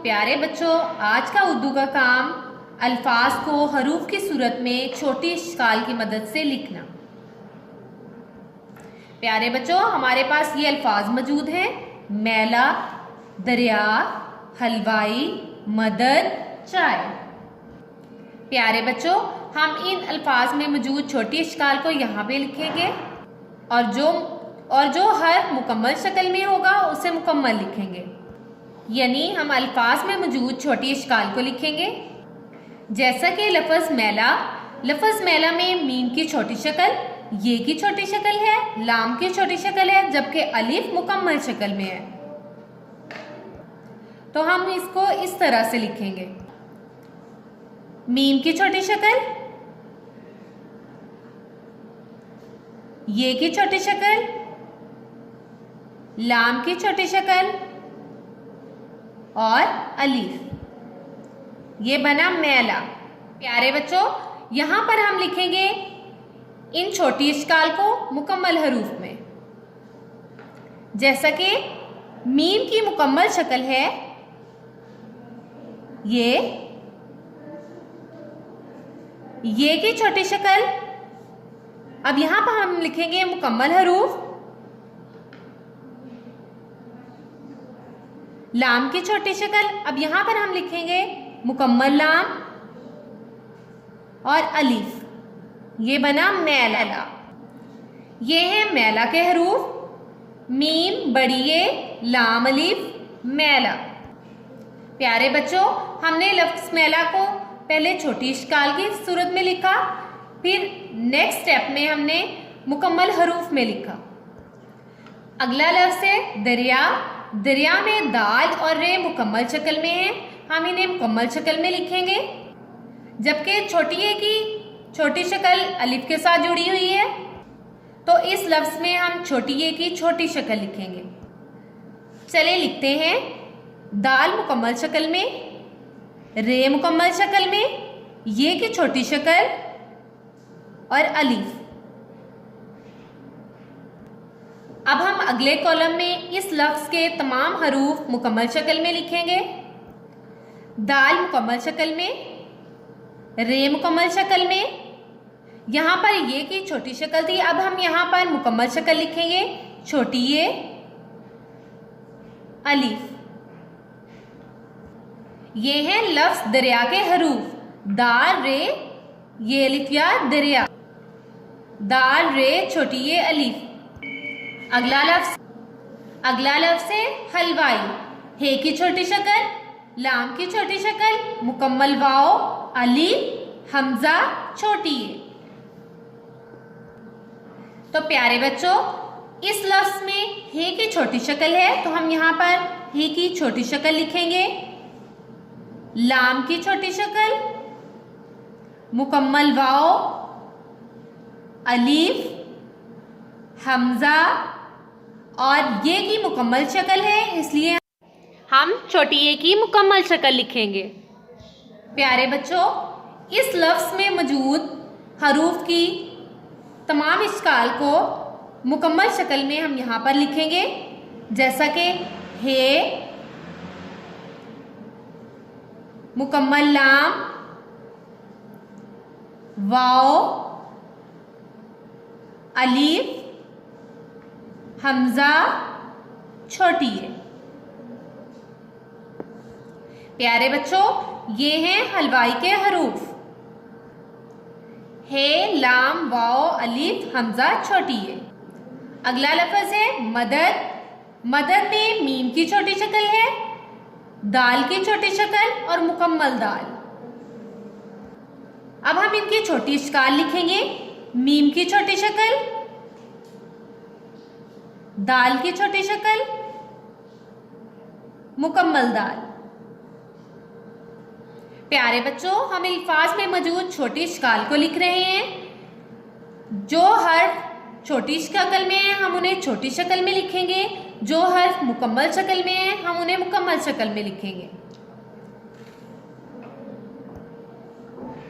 प्यारे बच्चों, आज का उर्दू का काम अल्फाज को हरूफ की सूरत में छोटी इश्काल की मदद से लिखना। प्यारे बच्चों, हमारे पास ये अल्फाज मौजूद हैं: मैला, दरिया, हलवाई, मदद, चाय। प्यारे बच्चों, हम इन अल्फाज में मौजूद छोटी इश्काल को यहाँ पे लिखेंगे और जो हर्फ मुकम्मल शक्ल में होगा उसे मुकम्मल लिखेंगे। यानी हम अल्फाज में मौजूद छोटी इश्काल को लिखेंगे। जैसा कि लफ्ज़ मैला में मीम की छोटी शक्ल, ये की छोटी शक्ल है, लाम की छोटी शक्ल है, जबकि अलिफ मुकम्मल शक्ल में है। तो हम इसको इस तरह से लिखेंगे: मीम की छोटी शक्ल, ये की छोटी शक्ल, लाम की छोटी शक्ल और अलीफ। ये बना मैला। प्यारे बच्चों, यहां पर हम लिखेंगे इन छोटी इश्काल को मुकम्मल हरूफ में। जैसा कि मीम की मुकम्मल शक्ल है ये की छोटी शक्ल। अब यहां पर हम लिखेंगे मुकम्मल हरूफ। लाम की छोटी शक्ल, अब यहां पर हम लिखेंगे मुकम्मल लाम और अलीफ। ये बना मैला। ये है मैला के हरूफ: मीम, बड़ी ए, लाम, अलीफ, मैला। प्यारे बच्चों, हमने लफ्ज़ मैला को पहले छोटी इश्काल की सूरत में लिखा, फिर नेक्स्ट स्टेप में हमने मुकम्मल हरूफ में लिखा। अगला लफ्ज़ है दरिया। दरिया में दाल और रे मुकम्मल शक्ल में है, हम इन्हें मुकम्मल शक्ल में लिखेंगे, जबकि छोटी ए की छोटी शक्ल अलिफ के साथ जुड़ी हुई है, तो इस लफ्ज़ में हम छोटी ए की छोटी शक्ल लिखेंगे। चलिए लिखते हैं: दाल मुकम्मल शक्ल में, रे मुकम्मल शक्ल में, ये की छोटी शक्ल और अलीफ। अब हम अगले कॉलम में इस लफ्ज़ के तमाम हरूफ मुकम्मल शक्ल में लिखेंगे। दाल मुकम्मल शक्ल में, रे मुकम्मल शक्ल में, यहाँ पर ये की छोटी शक्ल थी, अब हम यहाँ पर मुकम्मल शक्ल लिखेंगे: छोटी ये, अलीफ। ये है लफ्ज़ दरिया के हरूफ: दाल, रे, ये अलिफ या दरिया, दाल, रे, छोटी ये, अलीफ। अगला लफ्ज़ है हलवाई। हे की छोटी शक्ल, लाम की छोटी शक्ल, मुकम्मल वाओ, अलीफ, हमजा, छोटी ये। तो प्यारे बच्चों, इस लफ्ज़ में हे की छोटी शक्ल है, तो हम यहाँ पर हे की छोटी शक्ल लिखेंगे। लाम की छोटी शक्ल, मुकम्मल वाओ, अलीफ, हमजा और ये की मुकम्मल शक्ल है, इसलिए हम छोटी ए की मुकम्मल शक्ल लिखेंगे। प्यारे बच्चों, इस लफ्ज़ में मौजूद हरूफ की तमाम इश्काल को मुकम्मल शक्ल में हम यहाँ पर लिखेंगे। जैसा कि हे, मुकम्मल लाम, वाओ, अलीफ, हमजा, छोटी है। प्यारे बच्चों, ये हैं हलवाई के हरूफ: हे, लाम, वाओ, अलीफ, हमजा, छोटी है। अगला लफ्ज़ है मदद। मदद में मीम की छोटी शक्ल है, दाल की छोटी शक्ल और मुकम्मल दाल। अब हम इनकी छोटी इश्काल लिखेंगे: मीम की छोटी शक्ल, दाल की छोटी शक्ल, मुकम्मल दाल। प्यारे बच्चों, हम अल्फाज में मौजूद छोटी इश्काल को लिख रहे हैं। जो हर्फ छोटी शक्ल में है, हम उन्हें छोटी शक्ल में लिखेंगे। जो हर्फ मुकम्मल शक्ल में है, हम उन्हें मुकम्मल शक्ल में लिखेंगे।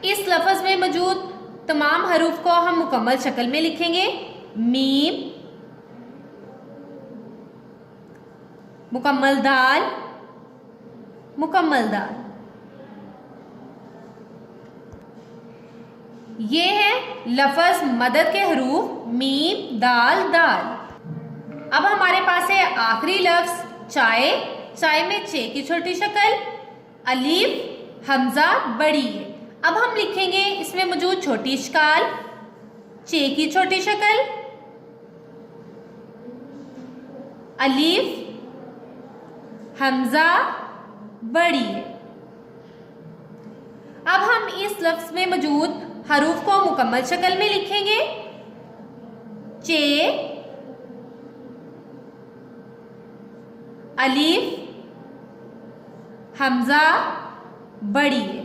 इस लफ्ज़ में मौजूद तमाम हरूफ को हम मुकम्मल शक्ल में लिखेंगे। मीम, मुकम्मल दाल, मुकम्मल दाल। ये है लफ्ज़ मदद के हरूफ मीम दाल दाल। अब हमारे पास है आखिरी लफ्ज़ चाय। चाय में चे की छोटी शक्ल, अलीफ हमजा बड़ी है। अब हम लिखेंगे इसमें मौजूद छोटी इश्काल, चे की छोटी शक्ल, अलीफ हमजा बड़ी है। अब हम इस लफ्ज़ में मौजूद हरूफ को मुकम्मल शक्ल में लिखेंगे। चे, अलीफ हमजा बड़ी है।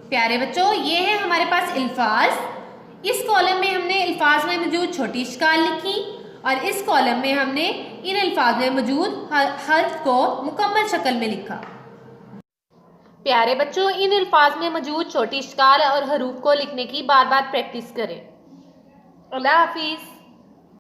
प्यारे बच्चों, ये है हमारे पास अल्फाज। इस कॉलम में हमने अल्फाज में मौजूद छोटी इश्काल लिखी और इस कॉलम में हमने इन अल्फाज में मौजूद हर्फ को मुकम्मल शक्ल में लिखा। प्यारे बच्चों, इन अल्फाज में मौजूद छोटी इश्काल और हरूफ को लिखने की बार बार प्रैक्टिस करें। अल्लाह हाफिज़।